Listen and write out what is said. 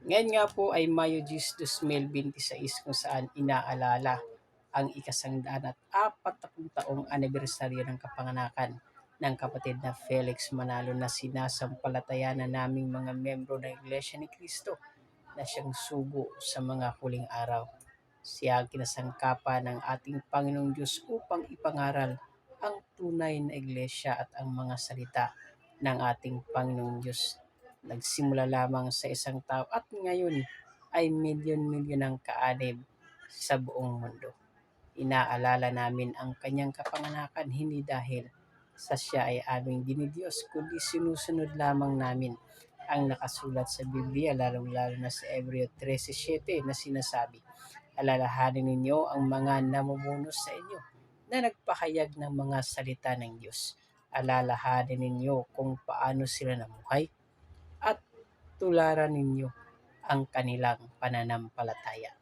Ngayon nga po ay Mayo 10, 2026 kung saan inaalala ang ika-140 taong anibersaryo ng kapanganakan ng kapatid na Felix Manalo na sinasampalataya na naming mga membro ng Iglesia ni Cristo na siyang sugo sa mga huling araw. Siya ang kinasangkapan ng ating Panginoong Diyos upang ipangaral ang tunay na iglesia at ang mga salita ng ating Panginoong Diyos. Nagsimula lamang sa isang tao at ngayon ay milyon-milyon ang kaanib sa buong mundo. Inaalala namin ang kanyang kapanganakan hindi dahil sa siya ay aming dinidiyos, kundi sinusunod lamang namin ang nakasulat sa Biblia, lalong-lalo na sa Hebreo 13:7 na sinasabi, alalahanin ninyo ang mga namumuno sa inyo na nagpahayag ng mga salita ng Diyos. Alalahanin ninyo kung paano sila namuhay at tularan ninyo ang kanilang pananampalataya.